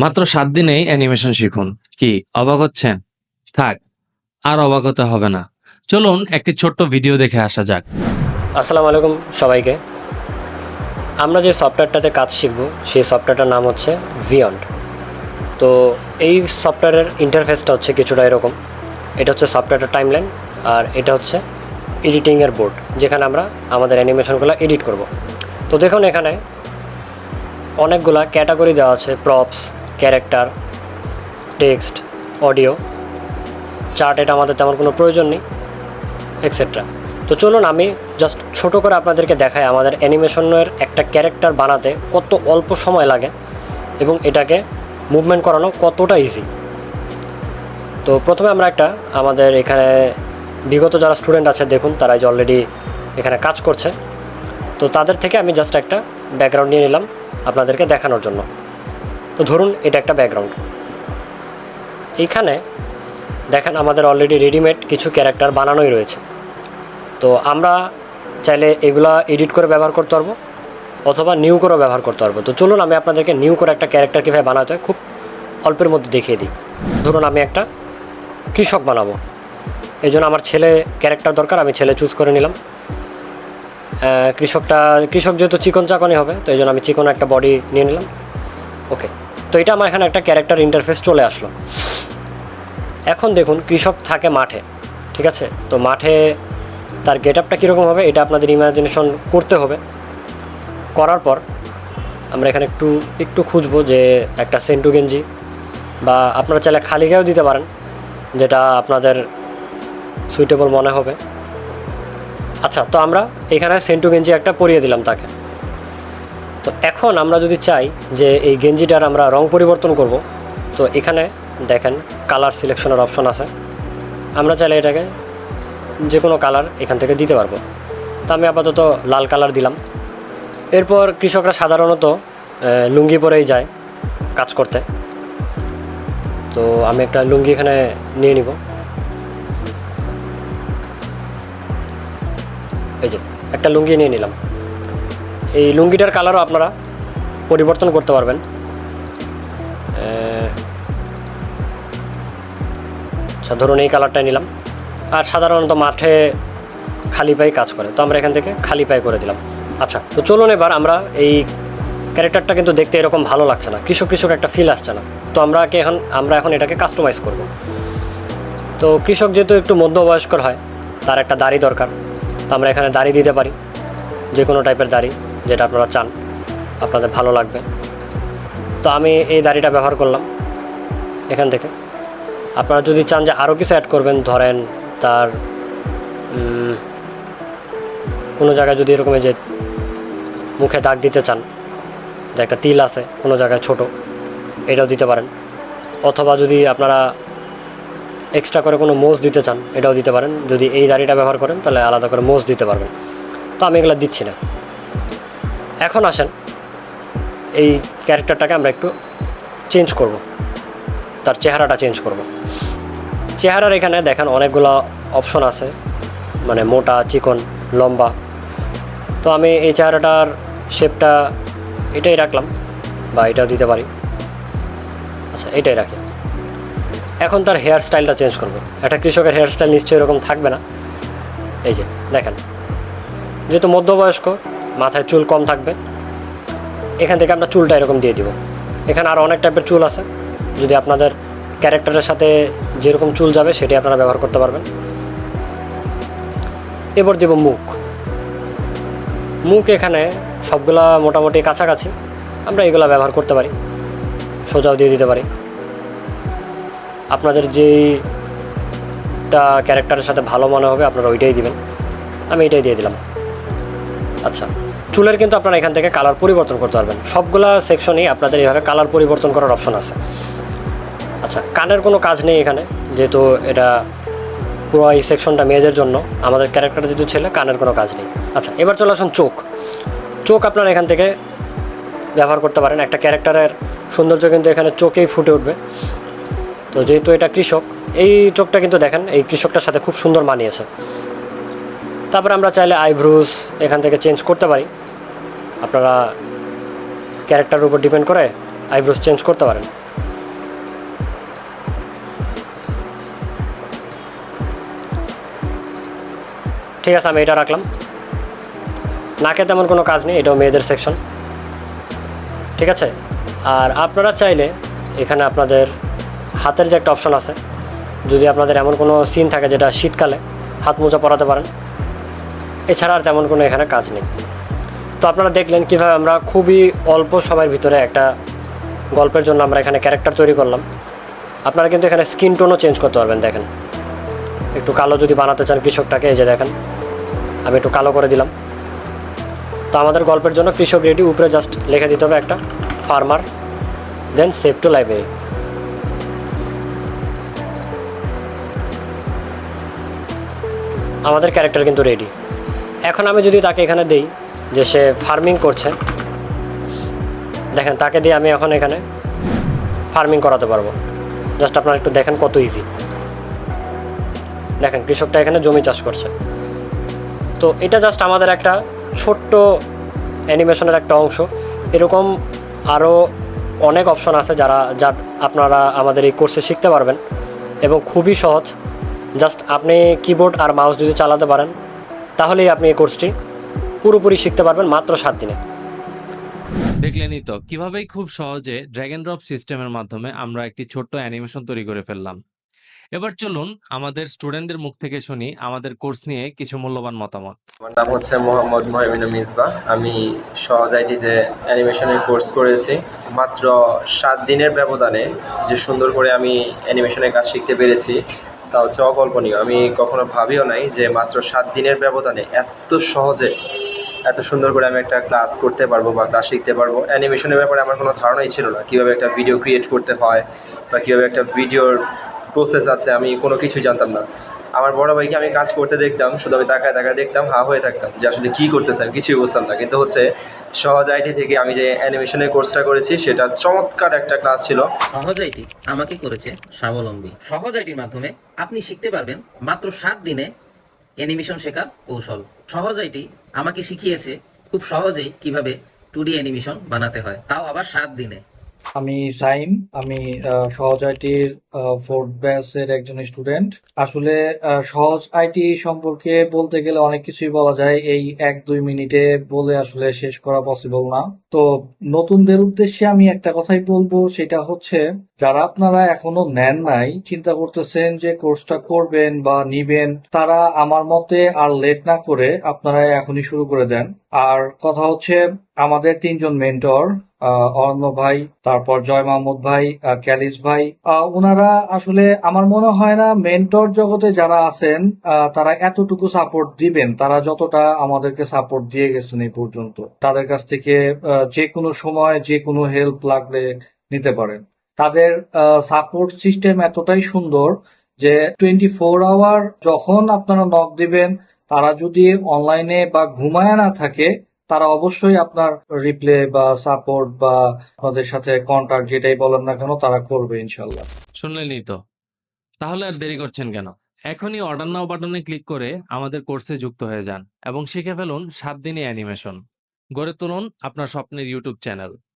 মাত্র ৭ দিনেই অ্যানিমেশন শিখুন। কি অবাক হচ্ছেন? থাক, আর অবাক হতে হবে না। চলুন একটি ছোট্ট ভিডিও দেখে আসা যাক। আসসালামু আলাইকুম সবাইকে। আমরা যে সফটওয়্যারটাতে কাজ শিখব সেই সফটওয়্যারটার নাম হচ্ছে ভিয়ন্ড। তো এই সফটওয়্যারের ইন্টারফেসটা হচ্ছে কিছুটা এরকম। এটা হচ্ছে সফটওয়্যারটার টাইমলাইন, আর এটা হচ্ছে এডিটিংয়ের বোর্ড, যেখানে আমরা আমাদের অ্যানিমেশনগুলো এডিট করব। তো দেখুন এখানে অনেকগুলা ক্যাটাগরি দেওয়া আছে: props, character, text, audio, chart. এটা আমাদের তেমন কোনো প্রয়োজন নেই, এক্সেট্রা। তো চলুন আমি জাস্ট ছোট করে আপনাদেরকে দেখাই আমাদের অ্যানিমেশনের একটা ক্যারেক্টার বানাতে কত অল্প সময় লাগে এবং এটাকে মুভমেন্ট করানো কতটা ইজি। তো প্রথমে আমরা আমাদের এখানে বিগত যারা স্টুডেন্ট আছে দেখুন, তারা যে অলরেডি এখানে কাজ করছে, তো তাদের থেকে আমি জাস্ট একটা ব্যাকগ্রাউন্ড নিয়ে নিলাম আপনাদেরকে দেখানোর জন্য। তো ধরুন এটা একটা ব্যাকগ্রাউন্ড। এইখানে দেখেন আমাদের অলরেডি রেডিমেড কিছু ক্যারেক্টার বানানোই রয়েছে। তো আমরা চাইলে এগুলা এডিট করে ব্যবহার করতে পারবো অথবা নিউ করেও ব্যবহার করতে পারবো। তো চলুন আমি আপনাদেরকে নিউ করে একটা ক্যারেক্টার কীভাবে বানাতে হয় খুব অল্পের মধ্যে দেখিয়ে দিই। ধরুন আমি একটা কৃষক বানাবো, এই জন্য আমার ছেলে ক্যারেক্টার দরকার, আমি ছেলে চুজ করে নিলাম। কৃষক যেহেতু চিকন চাকনই হবে, তো এই জন্য আমি চিকন একটা বডি নিয়ে নিলাম। ওকে, তো এটা আমার এখানে একটা ক্যারেক্টার ইন্টারফেস চলে আসলো। এখন দেখুন কৃষক থাকে মাঠে, ঠিক আছে? তো মাঠে তার গেট আপটা কীরকম হবে এটা আপনাদের ইমাজিনেশন করতে হবে। করার পর আমরা এখানে একটু খুঁজবো যে একটা সেন্টু গেঞ্জি, বা আপনারা চাইলে খালি গায়েও দিতে পারেন, যেটা আপনাদের সুইটেবল মনে হবে। আচ্ছা, তো আমরা এখানে সেন্টু গেঞ্জি একটা পরিয়ে দিলাম তাকে। তো এখন আমরা যদি চাই যে এই গেঞ্জিটার আমরা রং পরিবর্তন করব, তো এখানে দেখেন কালার সিলেকশনের অপশন আছে। আমরা চাইলে এটাকে যে কোনো কালার এখান থেকে দিতে পারবো। তো আমি আপাতত লাল কালার দিলাম। এরপর কৃষকরা সাধারণত লুঙ্গি পরেই যায় কাজ করতে, তো আমি একটা লুঙ্গি এখানে নিয়ে নিব। এই যে একটা লুঙ্গি নিয়ে নিলাম। এই লুঙ্গিটার কালারও আপনারা পরিবর্তন করতে পারবেন। আচ্ছা, ধরুন এই কালারটাই নিলাম। আর সাধারণত মাঠে খালি পায়ে কাজ করে, তো আমরা এখান থেকে খালি পায়ে করে দিলাম। আচ্ছা, তো চলুন এবার আমরা এই ক্যারেক্টারটা কিন্তু দেখতে এরকম ভালো লাগছে না, কৃষক একটা ফিল আসছে না। তো আমরা এখন এটাকে কাস্টমাইজ করব। তো কৃষক যেহেতু একটু মধ্যবয়স্কর হয়, তার একটা দাড়ি দরকার। তো আমরা এখানে দাড়ি দিতে পারি, যে কোনো টাইপের দাড়ি যেটা আপনারা চান, আপনাদের ভালো লাগবে। তো আমি এই দাড়িটা ব্যবহার করলাম এখান থেকে। আপনারা যদি চান যে আরও কিছু অ্যাড করবেন, ধরেন তার কোনো জায়গায় যদি এরকম যে মুখে দাগ দিতে চান, যে একটা তিল আছে কোনো জায়গায় ছোট, এটাও দিতে পারেন। অথবা যদি আপনারা এক্সট্রা করে কোনো মোজ দিতে চান, এটাও দিতে পারেন। যদি এই দাড়িটা ব্যবহার করেন তাহলে আলাদা করে মোজ দিতে পারবেন। তো আমি এগুলো দিচ্ছি না। এখন আসেন এই ক্যারেক্টারটাকে আমরা একটু চেঞ্জ করব, তার চেহারাটা চেঞ্জ করব। চেহারার এখানে দেখেন অনেকগুলো অপশন আছে, মানে মোটা, চিকন, লম্বা। তো আমি এই চেহারাটার শেপটা এটাই রাখলাম, বা এটাও দিতে পারি। আচ্ছা, এটাই রাখি। এখন তার হেয়ার স্টাইলটা চেঞ্জ করব। একটা কৃষকের হেয়ার স্টাইল নিশ্চয়ই এরকম থাকবে না। এই যে দেখেন, যেহেতু মধ্যবয়স্ক, মাথায় চুল কম থাকবে, এখান থেকে আমরা চুলটা এরকম দিয়ে দিব। এখানে আরও অনেক টাইপের চুল আছে, যদি আপনাদের ক্যারেক্টারের সাথে যেরকম চুল যাবে সেটাই আপনারা ব্যবহার করতে পারবেন। এবার দেব মুখ এখানে সবগুলা মোটামুটি কাছাকাছি, আমরা এগুলা ব্যবহার করতে পারি, সোজাও দিয়ে দিতে পারি। আপনাদের যেইটা ক্যারেক্টারের সাথে ভালো মনে হবে আপনারা ওইটাই দিবেন। আমি এটাই দিয়ে দিলাম। আচ্ছা, চুলের কিন্তু আপনারা এখান থেকে কালার পরিবর্তন করতে পারবেন। সবগুলা সেকশনেই আপনাদের এইভাবে কালার পরিবর্তন করার অপশন আছে। আচ্ছা, কানের কোনো কাজ নেই এখানে, যেহেতু এটা পুরো এই সেকশনটা মেয়েদের জন্য। আমাদের ক্যারেক্টার যেহেতু ছেলে, কানের কোনো কাজ নেই। আচ্ছা, এবার চলে আসুন চোখ আপনারা এখান থেকে ব্যবহার করতে পারেন। একটা ক্যারেক্টারের সৌন্দর্য কিন্তু এখানে চোখেই ফুটে উঠবে। তো যেহেতু এটা কৃষক, এই চোখটা কিন্তু দেখেন এই কৃষকটার সাথে খুব সুন্দর মানিয়েছে। তারপরে আমরা চাইলে আইব্রোজ এখান থেকে চেঞ্জ করতে পারি। আপনারা ক্যারেক্টারের উপর ডিপেন্ড করে আইব্রোস চেঞ্জ করতে পারেন। ঠিক আছে, আমি এটা রাখলাম। নাকে তেমন কোনো কাজ নেই, এটাও মেয়েদের সেকশন। ঠিক আছে, আর আপনারা চাইলে এখানে আপনাদের হাতের যে একটা অপশন আছে, যদি আপনাদের এমন কোনো সিন থাকে যেটা শীতকালে হাত মোজা পরাতে পারেন। এছাড়া আর তেমন কোনো এখানে কাজ নেই। তো আপনারা দেখলেন কীভাবে আমরা খুবই অল্প সময়ের ভিতরে একটা গল্পের জন্য আমরা এখানে ক্যারেক্টার তৈরি করলাম। আপনারা কিন্তু এখানে স্কিন টোনও চেঞ্জ করতে পারবেন। দেখেন, একটু কালো যদি বানাতে চান কৃষকটাকে, এই যে দেখেন আমি একটু কালো করে দিলাম। তো আমাদের গল্পের জন্য কৃষক রেডি, উপরে জাস্ট লিখে দিতে হবে একটা farmer, then save to library. আমাদের ক্যারেক্টার কিন্তু রেডি। এখন আমি যদি তাকে এখানে দেই যে সে ফার্মিং করছে, দেখেন তাকে দিয়ে আমি এখন এখানে ফার্মিং করাতে পারবো। জাস্ট আপনারা একটু দেখেন কত ইজি। দেখেন কৃষকটা এখানে জমি চাষ করছে। তো এটা জাস্ট আমাদের একটা ছোট্ট অ্যানিমেশনের একটা অংশ। এরকম আরও অনেক অপশন আছে যা আপনারা আমাদের এই কোর্সে শিখতে পারবেন, এবং খুবই সহজ। জাস্ট আপনি কিবোর্ড আর মাউস যদি চালাতে পারেন তাহলেই আপনি এই কোর্সটি পুরোপুরি শিখতে পারবেন মাত্র 7 দিনে। দেখলেনই তো কিভাবেই খুব সহজে ড্র্যাগ এন্ড ড্রপ সিস্টেমের মাধ্যমে আমরা একটি ছোট্ট অ্যানিমেশন তৈরি করে ফেললাম। এবার চলুন আমাদের স্টুডেন্টদের মুখ থেকে শুনি আমাদের কোর্স নিয়ে কিছু মূল্যবান মতামত। আমার নাম হচ্ছে মোহাম্মদ মহিমিনুল মিসবাহ। আমি সহজ আইটিতে অ্যানিমেশনের কোর্স করেছি। মাত্র 7 দিনের ব্যবধানে যে সুন্দর করে আমি অ্যানিমেশনের কাজ শিখতে পেরেছি তা হচ্ছে অকল্পনীয়। আমি কখনো ভাবিও নাই যে মাত্র 7 দিনের ব্যবধানে এত সহজে এত সুন্দর করে আমি একটা ক্লাস করতে পারবো বা ক্লাস শিখতে পারবো। অ্যানিমেশনের ব্যাপারে আমার কোনো ধারণাই ছিল না, কীভাবে একটা ভিডিও ক্রিয়েট করতে হয় বা কীভাবে একটা ভিডিওর প্রসেস আছে, আমি কোনো কিছুই জানতাম না। আমার বড় ভাইকে আমি কাজ করতে দেখতাম, শুধু আমি তাকায় তাকায় দেখতাম, হা হয়ে থাকতাম যে আসলে কী করতেছে, আমি কিছুই বুঝতাম না। কিন্তু হচ্ছে সহজ আইটি থেকে আমি যে অ্যানিমেশনের কোর্সটা করেছি সেটা চমৎকার একটা ক্লাস ছিল। সহজ আইটি আমাকে করেছে স্বাবলম্বী। সহজ আইটির মাধ্যমে আপনি শিখতে পারবেন মাত্র 7 দিনে অ্যানিমেশন শেখার কৌশল। সহজ আইটি আমাকে শিখিয়েছে খুব সহজেই কিভাবে 2D অ্যানিমেশন বানাতে হয়, তাও আবার 7 দিনে। আমি সাইম। আমি সহজ আইটির 4th ব্যাচের একজন স্টুডেন্ট। আসলে সহজ আইটি সম্পর্কে বলতে গেলে অনেক কিছুই বলা যায়, এই 1-2 মিনিটে বলে আসলে শেষ করা পসিবল না। তো নতুনদের উদ্দেশ্যে আমি একটা কথাই বলবো, সেটা হচ্ছে যারা আপনারা এখনো নেন নাই, চিন্তা করতেছেন যে কোর্সটা করবেন বা নিবেন, তারা আমার মতে আর লেট না করে আপনারা এখনই শুরু করে দেন। আর কথা হচ্ছে আমাদের 3জন মেন্টর, অরণ্য ভাই, তারপর জয় মাহমুদ ভাই, ক্যালিস ভাই, ওনারা আসলে আমার মনে হয় না মেন্টর জগতে যারা আছেন তারা এতটুকু সাপোর্ট দিবেন, তারা যতটা আমাদেরকে সাপোর্ট দিয়ে গেছেন এই পর্যন্ত। তাদের কাছ থেকে যে কোনো সময় যে কোনো হেল্প লাগলে নিতে পারেন। তাদের সাপোর্ট সিস্টেম এতটাই সুন্দর যে 24 আওয়ার যখন আপনারা নক দিবেন, তারা যদি অনলাইনে বা ঘুমায় না থাকে, তারা অবশ্যই আপনার রিপ্লে বা সাপোর্ট বা আপনাদের সাথে কন্টাক্ট যেটাই বলেন না কেন তারা করবে ইনশাল্লাহ। শুনলেনই তো, তাহলে আর দেরি করছেন কেন? এখনই অর্ডার নাও বাটনে ক্লিক করে আমাদের কোর্সে যুক্ত হয়ে যান এবং শিখে ফেলুন 7 দিনে অ্যানিমেশন। গড়ে তুলুন আপনার স্বপ্নের ইউটিউব চ্যানেল।